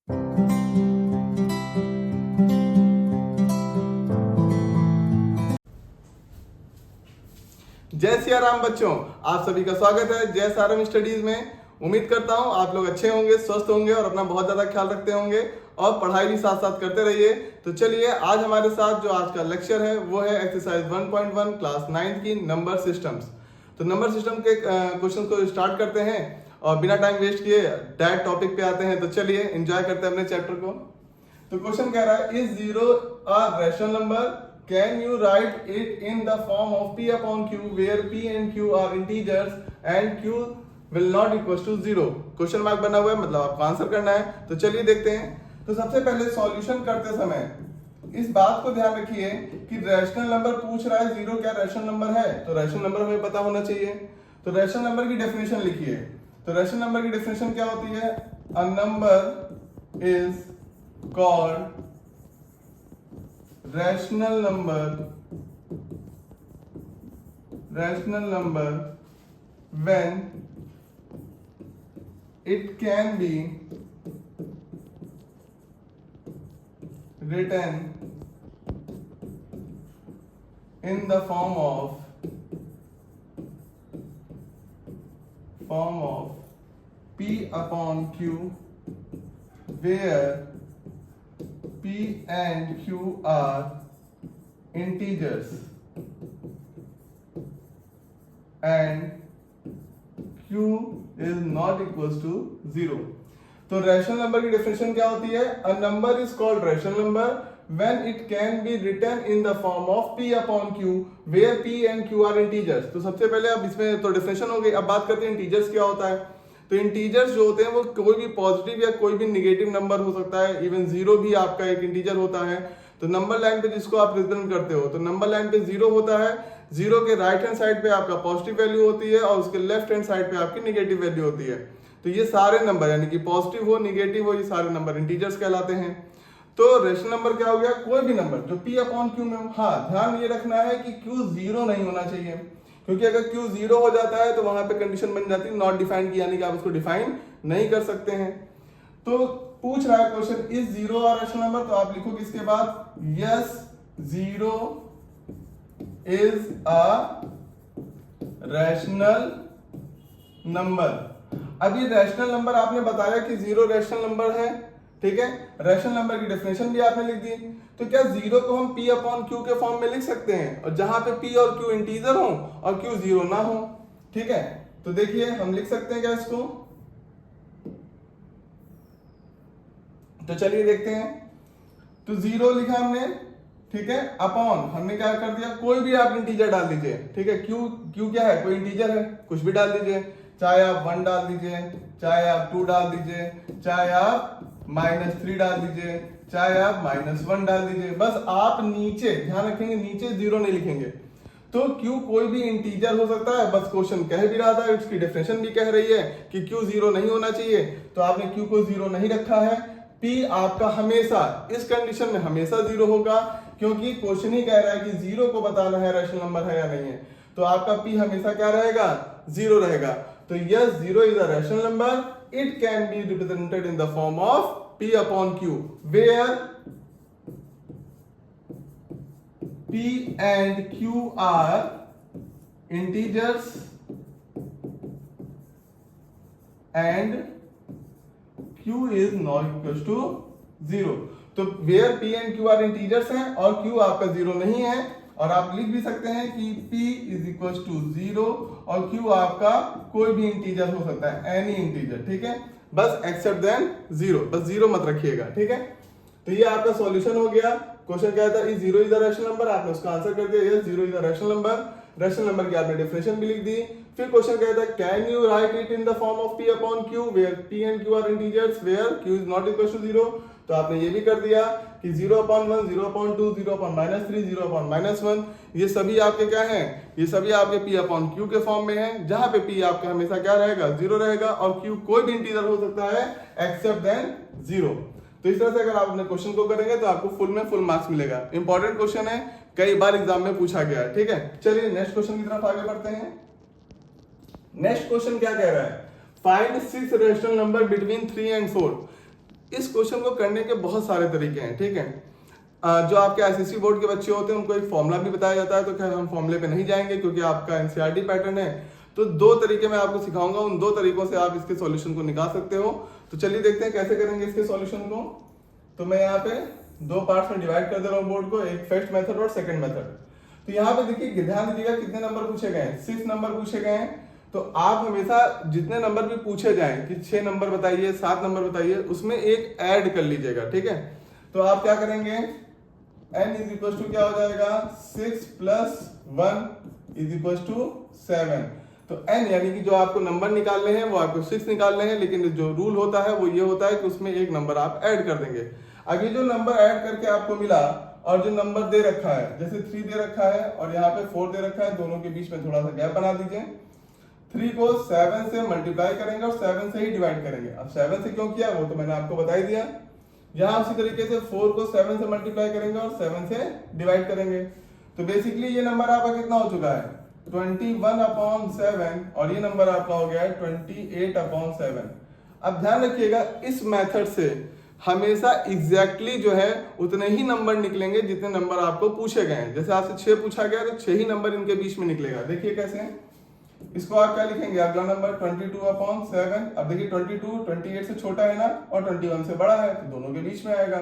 जय सिया राम बच्चों, आप सभी का स्वागत है जय सारम स्टडीज में। उम्मीद करता हूं आप लोग अच्छे होंगे, स्वस्थ होंगे और अपना बहुत ज्यादा ख्याल रखते होंगे और पढ़ाई भी साथ साथ करते रहिए। तो चलिए, आज हमारे साथ जो आज का लेक्चर है वो है एक्सरसाइज 1.1 क्लास 9 की नंबर सिस्टम्स। तो नंबर सिस्टम के क्वेश्चन को स्टार्ट करते हैं और बिना टाइम वेस्ट किए डायरेक्ट टॉपिक पे आते हैं। तो चलिए एंजॉय करते हैं अपने चैप्टर को। तो क्वेश्चन कह रहा है, is zero a rational number? Can you write it in the form of p upon q where p and q are integers and q will not equals to 0? Question mark बना हुआ है, मतलब आपको answer करना है। तो चलिए देखते हैं। तो सबसे पहले सॉल्यूशन करते समय इस बात को ध्यान रखिए कि रैशनल नंबर पूछ रहा है, जीरो क्या रैशनल नंबर है? तो रैशनल नंबर हमें पता होना चाहिए। तो रैशनल नंबर की डेफिनेशन लिखिए। तो रैशनल नंबर की डेफिनेशन क्या होती है? A number is called rational number when it can be written in the form of p upon q where p and q are integers and q is not equals to 0। तो rational number की definition क्या होती है? A number is called rational number when it can be written in the form of p upon q where p and q are integers. तो सबसे पहले अब इसमें तो डेफिनेशन हो गई। अब बात करते हैं इंटीजर्स क्या होता है। तो इंटीजर्स जो होते हैं वो कोई भी पॉजिटिव या कोई भी निगेटिव नंबर हो सकता है। इवन जीरो भी आपका एक इंटीजर होता है। तो नंबर लाइन पे जिसको आप रिप्रेजेंट करते हो, तो नंबर लाइन पे जीरो होता है। जीरो के राइट हैंड साइड पे आपका पॉजिटिव वैल्यू होती है और उसके लेफ्ट हैंड साइड पे आपकी निगेटिव वैल्यू होती है। तो ये सारे नंबर यानी कि पॉजिटिव हो निगेटिव हो, ये सारे नंबर इंटीजर्स कहलाते हैं। तो रेशनल नंबर क्या हो गया? कोई भी नंबर जो p अपॉन q में हो। हाँ, ध्यान ये रखना है कि q जीरो नहीं होना चाहिए, क्योंकि अगर q जीरो हो जाता है तो वहां पे कंडीशन बन जाती है नॉट डिफाइंड की, यानी कि आप उसको डिफाइन नहीं कर सकते हैं। तो पूछ रहा है question, is zero a rational number? तो आप लिखोगे इसके बाद yes zero is a rational number. अब ये रैशनल नंबर आपने बताया कि जीरो रैशनल नंबर है, ठीक है। रैशनल नंबर की डेफिनेशन भी आपने लिख दी। तो क्या जीरो को हम p अपॉन q के फॉर्म में लिख सकते हैं, और जहां पे p और q इंटीजर हो और q जीरो ना हो? ठीक है, तो देखिए हम लिख सकते हैं क्या इसको? तो चलिए देखते हैं। तो जीरो लिखा हमने, ठीक है। अपॉन हमने क्या कर दिया, कोई भी आप इंटीजर डाल दीजिए, ठीक है। q क्या है? कोई इंटीजर है, कुछ भी डाल दीजिए। चाहे आप 1 डाल दीजिए, चाहे आप 2 डाल दीजिए, चाहे आप -3 डाल दीजिए, चाहे आप -1 डाल दीजिए। बस आप नीचे ध्यान रखेंगे, नीचे जीरो नहीं लिखेंगे। तो q कोई भी इंटीजर हो सकता है। बस क्वेश्चन कह भी रहा था, उसकी डेफिनेशन भी कह रही है कि q जीरो नहीं होना चाहिए, तो आपने q को जीरो नहीं रखा है। p आपका हमेशा इस कंडीशन में हमेशा जीरो होगा, क्योंकि क्वेश्चन ही कह रहा है कि जीरो को बताना है रैशनल नंबर है या नहीं है। तो आपका p हमेशा क्या रहेगा? जीरो रहेगा। तो yes, zero is a rational number. It can be represented in the form of p upon q where p and q are integers and q is not equals to 0। तो where p and q are integers हैं और q आपका zero नहीं है, और आप लिख भी सकते हैं कि p is equals to 0 और q आपका कोई भी इंटीजर हो सकता है, एनी इंटीजर, ठीक है। बस एक्सेप्ट देन जीरो, बस जीरो मत रखिएगा, ठीक है। तो ये आपका सॉल्यूशन हो गया। क्वेश्चन क्या था? Is zero is the rational number, आपने उसका आंसर कर दिया, yes zero is the rational number. Rational number की आपने डेफिनेशन भी लिख दी। फिर क्वेश्चन कहता है, can you write it in the form of p upon q where p and q are integers where q is not equal to 0। तो आपने ये भी कर दिया कि 0/1, 0/2, 0/-3, 0/-1, ये सभी आपके क्या हैं? ये सभी आपके p अपॉन q के फॉर्म में हैं, जहां पे p आपका हमेशा क्या रहेगा? जीरो रहेगा, और q कोई भी इंटीजर हो सकता है एक्सेप्ट देन जीरो। तो इस तरह से अगर आप अपने क्वेश्चन को करेंगे तो आपको फुल में फुल मार्क्स मिलेगा। इंपॉर्टेंट क्वेश्चन है, कई बार एग्जाम में पूछा गया है, ठीक है। चलिए नेक्स्ट क्वेश्चन की तरफ आगे बढ़ते हैं। नेक्स्ट क्वेश्चन क्या कह रहा है? Find 6 rational number between 3 and 4। इस क्वेश्चन को करने के बहुत सारे तरीके हैं, ठीक है। जो आपके आईसीएसई बोर्ड के बच्चे होते हैं उनको एक फॉर्मूला भी बताया जाता है, तो खैर हम फॉर्मूले पे नहीं जाएंगे क्योंकि आपका एनसीईआरटी पैटर्न है। तो 2 तरीके मैं आपको सिखाऊंगा, उन 2 तरीकों से आप इसके सॉल्यूशन को निकाल सकते हो। तो चलिए देखते हैं कैसे करेंगे इसके सॉल्यूशन को। तो मैं यहाँ पे 2 पार्ट्स में डिवाइड कर दे रहा हूँ बोर्ड को, एक फर्स्ट मेथड और सेकंड मेथड। तो यहाँ पे देखिए, ध्यान दीजिएगा कितने नंबर पूछे गए हैं, 6 नंबर पूछे गए हैं। तो आप हमेशा जितने नंबर भी पूछे जाएं कि 6 नंबर बताइए, 7 नंबर बताइए, उसमें एक ऐड कर लीजिएगा, ठीक है। तो आप क्या करेंगे, n इज इक्वल टू क्या हो जाएगा, 6 प्लस 1 इज इक्वल टू 7। तो n यानी कि जो आपको नंबर निकालने हैं वो आपको 6 निकालने हैं, लेकिन जो रूल होता है वो ये होता है कि उसमें एक नंबर आप ऐड कर देंगे। अब ये जो नंबर ऐड करके आपको मिला और जो नंबर दे रखा है, जैसे 3 दे रखा है और यहाँ पे 4 दे रखा है, दोनों के बीच में थोड़ा सा गैप बना दीजिए। 3 को 7 से मल्टीप्लाई करेंगे और 7 से ही डिवाइड करेंगे। अब 7 से क्यों किया वो तो मैंने आपको बता ही दिया। यहाँ उसी तरीके से 4 को 7 से मल्टीप्लाई करेंगे और 7 से डिवाइड करेंगे। तो बेसिकली ये नंबर आपका कितना हो चुका है, 21/7, और ये नंबर आपका हो गया है 28/7। अब ध्यान रखिएगा, इस मेथड से हमेशा एग्जैक्टली जो है उतने ही नंबर निकलेंगे जितने नंबर आपको पूछे गए हैं। जैसे आपसे 6 पूछा गया तो 6 ही नंबर इनके बीच में निकलेगा। देखिए कैसे, इसको आप क्या लिखेंगे, अगला नंबर 22/7। अब देखिए 22 28 से छोटा है ना और 21 से बड़ा है, तो दोनों के बीच में आएगा।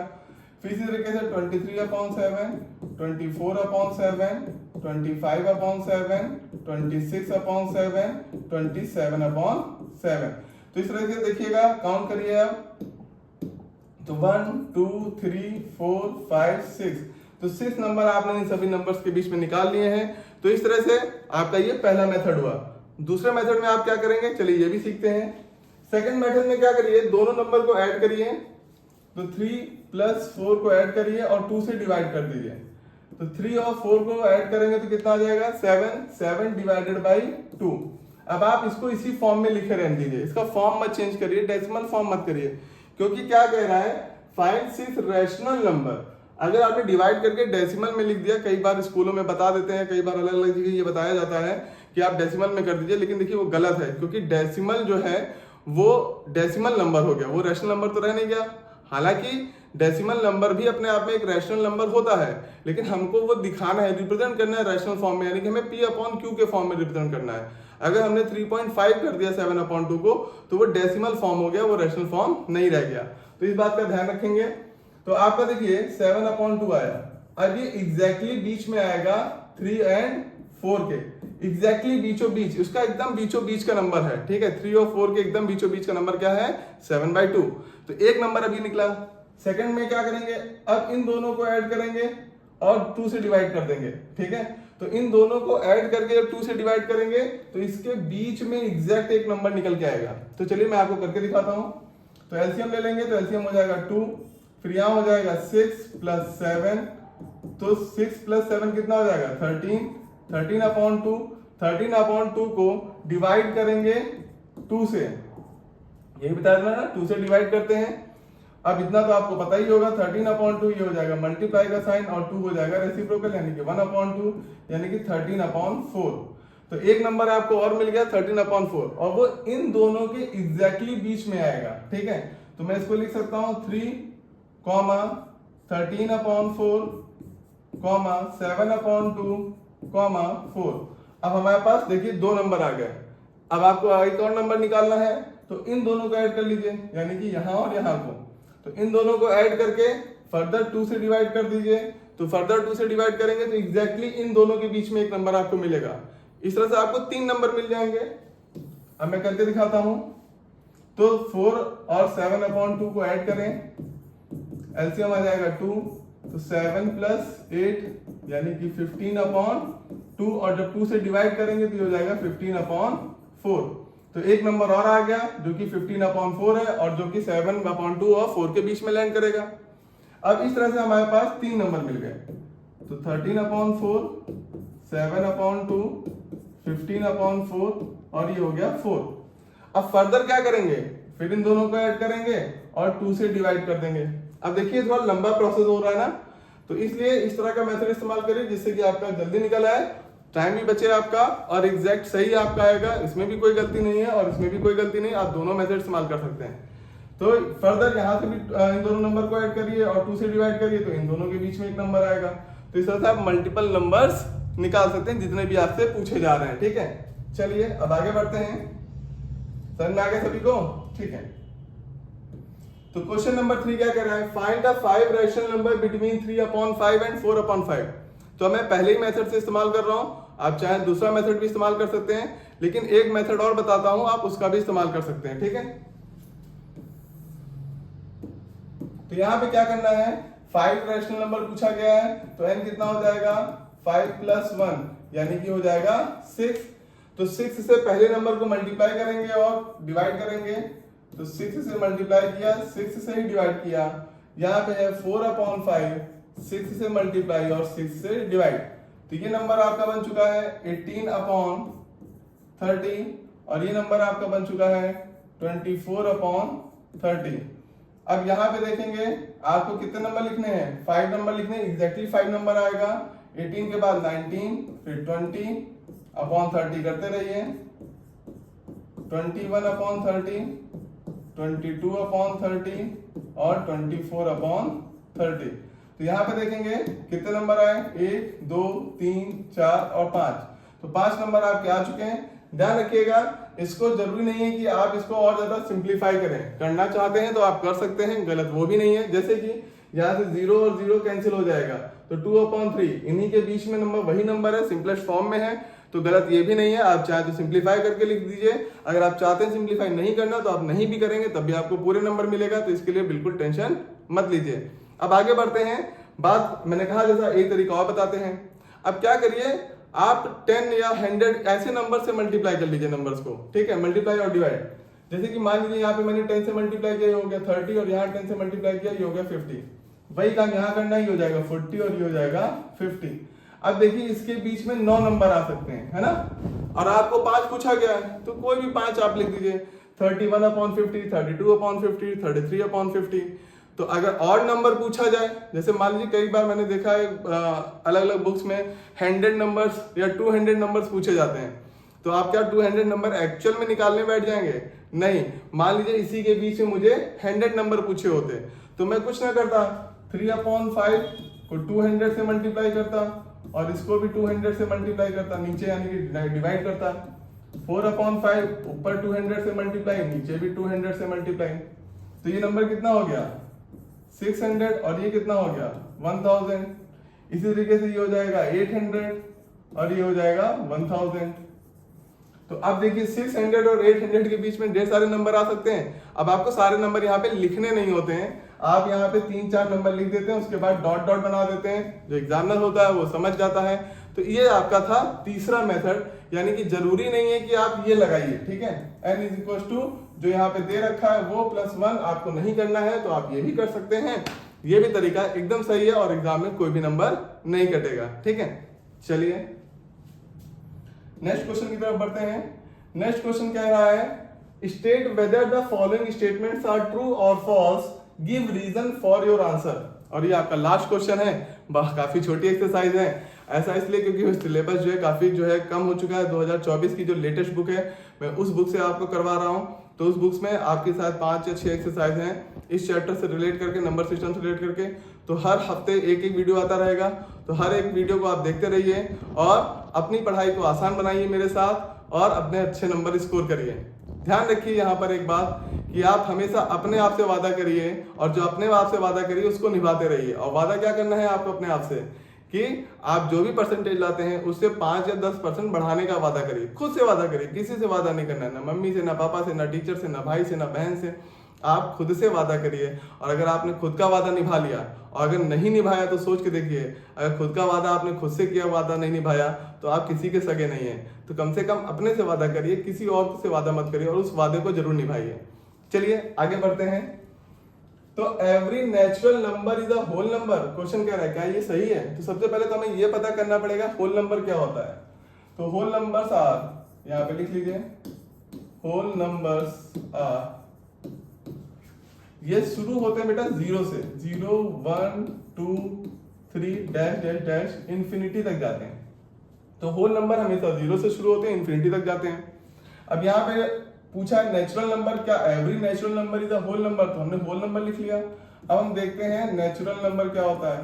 फिर इसी तरीके से 23/7, 24/7, 25/7, 26/7, 27/7। तो इस तरह से देखिएगा, काउंट करिए आप। तो 1 2 3 4 5 6, तो 6 नंबर आपने इन सभी नंबर्स के बीच में निकाल लिए हैं। तो इस तरह से आपका ये पहला मेथड हुआ। दूसरे मेथड में आप क्या करेंगे, चलिए ये भी सीखते हैं। सेकंड मेथड में क्या करिए, दोनों नंबर को ऐड करिए। तो 3 प्लस 4 को ऐड करिए और 2 से डिवाइड कर दीजिए। तो 3 और 4 को ऐड करेंगे तो कितना आ जाएगा, 7 डिवाइडेड बाई 2। अब आप इसको इसी फॉर्म में लिखे रहने दीजिए, इसका फॉर्म मत चेंज करिए, डेसिमल फॉर्म मत करिए, क्योंकि क्या कह रहा है, फाइंड 6 रैशनल नंबर। अगर आपने डिवाइड करके डेसिमल में लिख दिया, कई बार स्कूलों में बता देते हैं, कई बार अलग अलग जगह ये बताया जाता है कि आप डेसिमल में कर दीजिए, लेकिन देखिए वो गलत है, क्योंकि डेसिमल जो है वो डेसिमल नंबर हो गया, वो रैशनल नंबर तो रह नहीं गया। हालांकि डेसिमल नंबर भी अपने आप में एक रैशनल नंबर होता है, लेकिन हमको वो दिखाना है, रिप्रेजेंट करना है रैशनल फॉर्म में, यानी कि हमें P/Q के फॉर्म में रिप्रेजेंट करना है। अगर हमने 3.5 कर दिया 7/2 को, तो वो डेसिमल फॉर्म हो गया, वो रैशनल फॉर्म नहीं रह गया। तो इस बात का ध्यान रखेंगे। तो आपका देखिए 7/2 आया। अब ये एग्जैक्टली बीच में आएगा 3 और 4 के, एग्जैक्टली बीचों बीच, उसका एकदम बीचों बीच का नंबर है, ठीक है। 3 और 4 के एकदम बीचों बीच का नंबर क्या है, 7/2। तो एक नंबर अभी निकला। सेकंड में क्या करेंगे, अब इन दोनों को ऐड करेंगे और 2 से डिवाइड कर देंगे, ठीक है। तो इन दोनों को ऐड करके जब 2 से डिवाइड करेंगे तो इसके बीच में एग्जैक्ट एक नंबर निकल के आएगा। तो चलिए मैं आपको करके दिखाता हूं। तो एलसीएम ले लेंगे, तो एलसीएम हो जाएगा 2, फिर यहां हो जाएगा 6 प्लस 7, तो 6 प्लस 7 कितना हो जाएगा, 13, 13/2। 13/2 को डिवाइड करेंगे 2 से, यही बताया था ना, 2 से डिवाइड करते हैं। अब इतना तो आपको पता ही होगा, 13/2 ये हो जाएगा मल्टीप्लाई का साइन और 2 हो जाएगा रेसिप्रोकल, यानी कि 1/2, यानी कि 13/4। तो एक नंबर आपको और मिल गया 13/4, और वो इन दोनों के एग्जैक्टली बीच में आएगा, ठीक है। तो मैं इसको लिख सकता हूं 3, 13/4, 7/2, 4। अब हमारे पास देखिए 2 नंबर आ गए। अब आपको एक और नंबर निकालना है, तो इन दोनों को ऐड कर लीजिए, यानी कि यहां और यहां को। तो इन दोनों को ऐड करके फर्दर 2 से डिवाइड कर दीजिए। तो फर्दर 2 से डिवाइड करेंगे तो एग्जैक्टली इन दोनों के बीच में एक नंबर आपको मिलेगा। इस तरह से आपको 3 नंबर मिल जाएंगे। अब मैं करके दिखाता हूं। तो 4 और 7/2 को ऐड करें, एलसीएम आ जाएगा 2, तो 7 प्लस 8 यानी कि 15/2, और जब 2 से डिवाइड करेंगे तो हो जाएगा 15/4। तो एक नंबर और आ गया जो कि 15/4 है, और जो कि 7/2 और 4 के बीच में लैंड करेगा। अब इस तरह से हमारे पास 3 नंबर मिल गए। तो 13/4, 7/2, 15/4, और ये हो गया 4। अब फर्दर क्या करेंगे, फिर इन दोनों को ऐड करेंगे और 2 से डिवाइड कर देंगे। अब देखिए थोड़ा लंबा प्रोसेस हो रहा है ना, तो इसलिए इस तरह का मेथड इस्तेमाल करिए जिससे कि आपका जल्दी निकल आए, टाइम भी बचे आपका, और एग्जैक्ट सही आपका आएगा। इसमें भी कोई गलती नहीं है और इसमें भी कोई गलती नहीं, आप दोनों मेथड इस्तेमाल कर सकते हैं। तो फर्दर यहाँ से भी इन दोनों नंबर को ऐड करिए और 2 से डिवाइड करिए तो इन दोनों के बीच में एक नंबर आएगा। तो इस तरह से आप मल्टीपल नंबर्स निकाल सकते हैं जितने भी आपसे पूछे जा रहे हैं। ठीक है, चलिए अब आगे बढ़ते हैं। समझ में आ गया सभी को? ठीक है, तो क्वेश्चन नंबर 3 क्या कर रहा है, find the 5 rational number between 3/5 and 4/5। तो मैं पहले ही मेथड से इस्तेमाल कर रहा हूं, आप चाहे दूसरा मेथड भी इस्तेमाल कर सकते हैं, लेकिन एक मेथड और बताता हूं, आप उसका भी इस्तेमाल कर सकते हैं। ठीक है, तो यहां पे क्या करना है, 5 रैशनल नंबर पूछा गया है, तो n कितना हो जाएगा 5 + 1 यानी कि हो जाएगा 6। तो 6 से पहले नंबर को मल्टीप्लाई करेंगे और डिवाइड करेंगे। तो 6 से मल्टीप्लाई किया, 6 से ही डिवाइड किया। यहाँ पे है 4/5, 6 से मल्टीप्लाई और 6 से डिवाइड। तो ये नंबर आपका बन चुका है 18/30 और ये नंबर आपका बन चुका है 24/30। अब यहाँ पे देखेंगे आपको कितने नंबर लिखने हैं, 5 नंबर लिखने हैं, एग्जैक्टली 5 नंबर आएगा। 18 के बाद 19, फिर 20/30 करते रहिए, 21/30, 22/30 और 24/30। तो यहाँ पे देखेंगे कितने नंबर आए, 1, 2, 3, 4 और 5। तो 5 नंबर आपके आ चुके हैं। ध्यान रखिएगा, इसको जरूरी नहीं है कि आप इसको और ज्यादा सिंप्लीफाई करें, करना चाहते हैं तो आप कर सकते हैं, गलत वो भी नहीं है। जैसे कि यहाँ से 0 और 0 कैंसिल हो जाएगा, तो 2/3 इन्हीं के बीच में नंबर वही नंबर है, सिंपलेस्ट फॉर्म में है, तो गलत ये भी नहीं है। आप चाहे तो सिंप्लीफाई करके लिख दीजिए, अगर आप चाहते हैं सिंप्लीफाई नहीं करना तो आप नहीं भी करेंगे तब भी आपको पूरे नंबर मिलेगा, तो इसके लिए बिल्कुल टेंशन मत लीजिए। अब आगे बढ़ते हैं, बात मैंने कहा जैसा एक तरीका और बताते हैं। अब क्या करिए, आप 10 या 100 ऐसे नंबर से मल्टीप्लाई कर लीजिए नंबर्स को। ठीक है, मल्टीप्लाई और डिवाइड। जैसे कि मान लीजिए यहाँ पे मैंने 10 से मल्टीप्लाई किया, हो गया 30, और यहाँ 10 से मल्टीप्लाई किया, ये हो गया 50। वही काम यहाँ करना ही हो जाएगा 40 और ये हो जाएगा 50। अब देखिए इसके बीच में 9 नंबर आ सकते हैं, है ना, और आपको 5 पूछा गया है, तो कोई भी 5 आप लिख दीजिए, 31/50, 32/50, 33/50। तो अगर और नंबर पूछा जाए, जैसे मान लीजिए कई बार मैंने देखा है अलग अलग बुक्स में 100 नंबर्स या 200 नंबर्स पूछे जाते हैं, तो आप क्या 200 नंबर एक्चुअल में निकालने बैठ जाएंगे? नहीं। मान लीजिए इसी के बीच में मुझे 100 नंबर पूछे होते, तो मैं कुछ ना करता, 3/5 को 200 से मल्टीप्लाई करता और इसको भी 200 से मल्टीप्लाई करता, नीचे यानी कि डिवाइड करता। 4/5 ऊपर 200 से मल्टीप्लाई, नीचे भी 200 से मल्टीप्लाई। तो ये नंबर कितना हो गया 600 और ये कितना हो गया 1000। इसी तरीके से ये हो जाएगा 800 और ये हो जाएगा 1000। तो अब देखिए 600 और 800 के बीच में ढेर सारे नंबर आ सकते हैं। अब आपको सारे नंबर यहाँ पे लिखने नहीं होते हैं, आप यहाँ पे 3-4 नंबर लिख देते हैं, उसके बाद डॉट डॉट बना देते हैं, जो एग्जामिनर होता है वो समझ जाता है। तो ये आपका था तीसरा मेथड, यानी कि जरूरी नहीं है कि आप ये लगाइए। ठीक है, n = जो यहाँ पे दे रखा है वो +1 आपको नहीं करना है, तो आप ये भी कर सकते हैं। ये भी तरीका एकदम सही है और एग्जाम में कोई भी नंबर नहीं कटेगा। ठीक है, चलिए नेक्स्ट क्वेश्चन की तरफ बढ़ते हैं। नेक्स्ट क्वेश्चन कह रहा है, state whether the following statements are true और false, give reason for your answer. और ये आपका लास्ट क्वेश्चन है, काफी छोटी एक्सरसाइज है। ऐसा इसलिए क्योंकि सिलेबस जो है काफी जो है कम हो चुका है। 2024 की जो लेटेस्ट बुक है मैं उस बुक से आपको करवा रहा हूँ, तो उस बुक्स में आपके साथ 5 या 6 एक्सरसाइज हैं इस चैप्टर से रिलेट करके, नंबर सिस्टम से रिलेट करके। तो हर हफ्ते एक एक वीडियो आता रहेगा, तो हर एक वीडियो को आप देखते रहिए और अपनी पढ़ाई को आसान बनाइए मेरे साथ और अपने अच्छे नंबर स्कोर करिए। ध्यान रखिए यहाँ पर एक बात कि आप हमेशा अपने आप से वादा करिए और जो अपने आप से वादा करिए उसको निभाते रहिए। और वादा क्या करना है आपको अपने आप से कि आप जो भी परसेंटेज लाते हैं उससे 5 या 10% बढ़ाने का वादा करिए। खुद से वादा करिए, किसी से वादा नहीं करना है, ना मम्मी से, ना पापा से, ना टीचर से, ना भाई से, ना बहन से। आप खुद से वादा करिए। और अगर आपने खुद का वादा निभा लिया और अगर नहीं निभाया तो सोच के देखिए, अगर खुद का वादा आपने खुद से किया, वादा नहीं निभाया तो आप किसी के सगे नहीं है। तो कम से कम अपने से वादा करिए, किसी और से वादा मत करिए और उस वादे को जरूर निभाइए। चलिए आगे बढ़ते हैं। तो every natural number is a whole number, question कह रहा है क्या ये सही है? तो सबसे पहले तो हमें ये पता करना पड़ेगा होल नंबर क्या होता है। तो होल नंबर्स आर, यहाँ पे लिख लीजिए, होल नंबर्स आर, ये शुरू होते हैं बेटा 0 से, 0, 1, 2, 3 डैश डैश डैश इंफिनिटी तक जाते हैं। तो होल नंबर हमेशा 0 से शुरू होते हैं, इंफिनिटी तक जाते हैं। अब यहाँ पे पूछा है नेचुरल नंबर, क्या every natural number is a whole number, तो हमने होल नंबर लिख लिया। अब हम देखते हैं नेचुरल नंबर क्या होता है।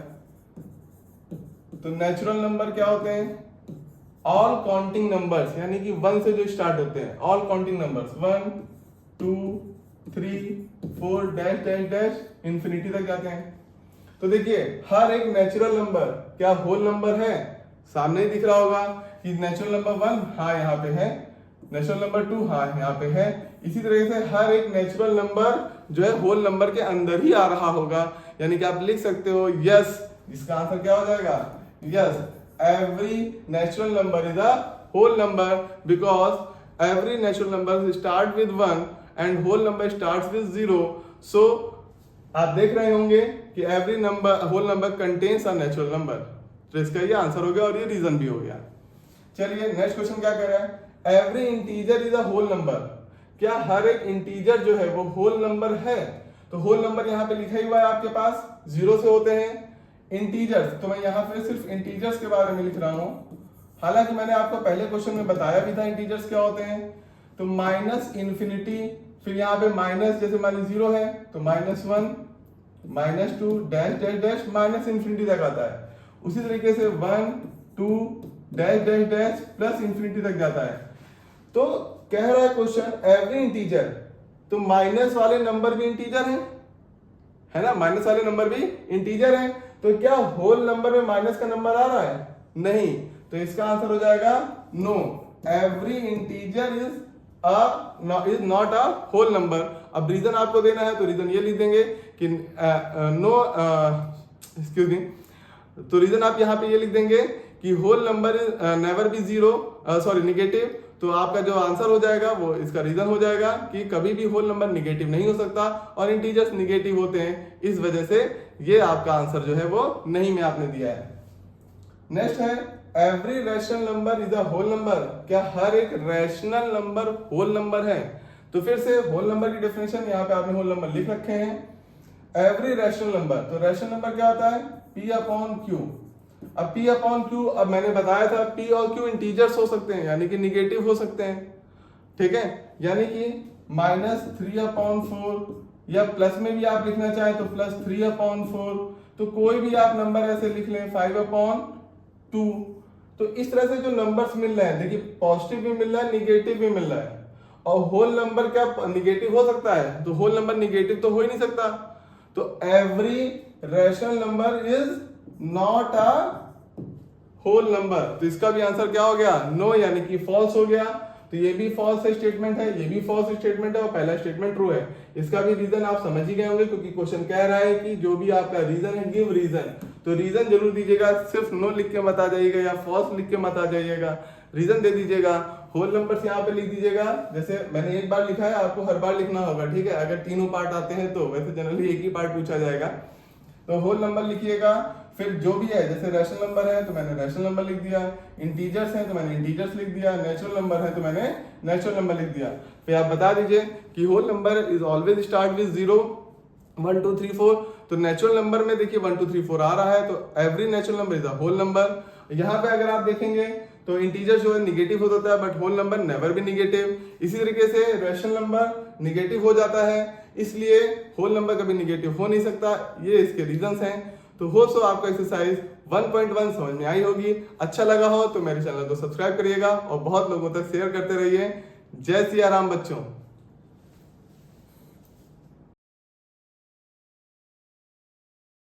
तो नेचुरल नंबर क्या होते हैं? ऑल काउंटिंग नंबर्स, यानी कि 1 से जो स्टार्ट होते हैं, all counting numbers 1 2 3 4 dash dash dash infinity तक जाते हैं। तो देखिए हर एक नेचुरल नंबर क्या होल नंबर है? सामने ही दिख रहा होगा कि नेचुरल नंबर 1 हाँ यहाँ पे है, नेचुरल नंबर 2 हाँ यहाँ पे है। इसी तरह से हर एक नेचुरल नंबर जो है होल नंबर के अंदर ही आ रहा होगा, यानी कि आप लिख सकते हो यस, इसका आंसर क्या हो जाएगा? Yes, every natural number is a whole number because every natural number start with 1 and whole number starts with 0. So आप देख रहे होंगे कि every number whole number contains a natural number. तो इसका ये आंसर हो गया और ये रीजन भी हो गया। चलिए नेक्स्ट क्वेश्चन क्या कर रहा है? Every integer is a whole number, क्या हर एक इंटीजर जो है वो होल नंबर है? तो होल नंबर यहाँ पे लिखा ही हुआ है आपके पास, 0 से होते हैं। इंटीजर्स, तो मैं यहाँ पे सिर्फ इंटीजर्स के बारे में लिख रहा हूं, हालांकि मैंने आपको पहले क्वेश्चन में बताया भी था इंटीजर्स क्या होते हैं। तो माइनस इन्फिनिटी, फिर यहाँ पे माइनस, जैसे मान ली 0 है तो -1 -2 dash dash dash minus infinity तक आता है। उसी तरीके से 1 2 dash dash dash plus infinity तक जाता है। तो कह रहा है क्वेश्चन एवरी इंटीजर, तो माइनस वाले नंबर भी इंटीजर है ना, माइनस वाले नंबर भी इंटीजर है। तो क्या होल नंबर में माइनस का नंबर आ रहा है? नहीं, तो इसका आंसर हो जाएगा no, every integer is not a whole number. अब रीजन आपको देना है तो रीजन ये लिख देंगे कि नो, एक्सक्यूज मी, तो रीजन आप यहाँ पे ये लिख देंगे कि whole number is never be 0, sorry negative. तो आपका जो आंसर हो जाएगा वो इसका रीजन हो जाएगा कि कभी भी होल नंबर निगेटिव नहीं हो सकता और इंटीजर्स निगेटिव होते हैं, इस वजह से ये आपका आंसर जो है वो नहीं में आपने दिया है। नेक्स्ट है every rational number is a whole number, क्या हर एक रैशनल नंबर होल नंबर है? तो फिर से होल नंबर की डेफिनेशन यहाँ पे आपने होल नंबर लिख रखे हैं। एवरी रैशनल नंबर, तो रैशनल नंबर क्या होता है? P upon Q। अब P अपॉन Q, अब मैंने बताया था P और Q इंटीजर्स हो सकते हैं, यानी कि निगेटिव हो सकते हैं, ठीक है, यानी कि -3/4 या प्लस में भी आप लिखना चाहें तो +3/4, तो कोई भी आप नंबर ऐसे लिख लें 5/2। तो इस तरह से जो नंबर्स मिल रहे हैं, देखिए पॉजिटिव भी मिल रहा है, निगेटिव भी मिल रहा है। और होल नंबर क्या निगेटिव हो सकता है? तो होल नंबर निगेटिव तो हो ही नहीं सकता। तो every rational number is not a whole number, तो इसका भी आंसर क्या हो गया? नो, यानी कि फॉल्स हो गया। तो ये भी फॉल्स स्टेटमेंट है, ये भी फॉल्स स्टेटमेंट है और पहला स्टेटमेंट ट्रू है। इसका भी रीजन आप समझ ही गए होंगे, क्योंकि क्वेश्चन कह रहा है कि जो भी आपका रीजन है गिव रीजन, तो रीजन जरूर दीजिएगा, सिर्फ नो लिख के मत आ जाइएगा या फॉल्स लिख के मत आ जाइएगा, रीजन दे दीजिएगा। होल नंबर्स यहाँ पे लिख दीजिएगा, जैसे मैंने एक बार लिखा है, आपको हर बार लिखना होगा, ठीक है। अगर तीनों पार्ट आते हैं तो वैसे जनरली एक ही पार्ट पूछा जाएगा। तो होल नंबर लिखिएगा, फिर जो भी है, जैसे रैशनल नंबर है तो मैंने रैशनल नंबर लिख दिया, इंटीजर्स है तो मैंने इंटीजर्स लिख दिया, नेचुरल नंबर है तो मैंने नेचुरल नंबर लिख दिया। फिर आप बता दीजिए कि whole number is always start with 0 1 2 3 4। तो नेचुरल नंबर में देखिए 1 2 3 4 आ रहा है, तो every natural number is a whole number. यहाँ पे अगर आप देखेंगे तो इंटीजर जो है निगेटिव हो जाता है, बट होल नंबर नेवर भी निगेटिव। इसी तरीके से रैशनल नंबर निगेटिव हो जाता है, इसलिए होल नंबर कभी निगेटिव हो नहीं सकता। ये इसके रीजंस हैं। तो हो सो आपको एक्सरसाइज 1.1 समझ में आई होगी। अच्छा लगा हो तो मेरे चैनल को सब्सक्राइब करिएगा और बहुत लोगों तक शेयर करते रहिए। जय सिया राम बच्चों।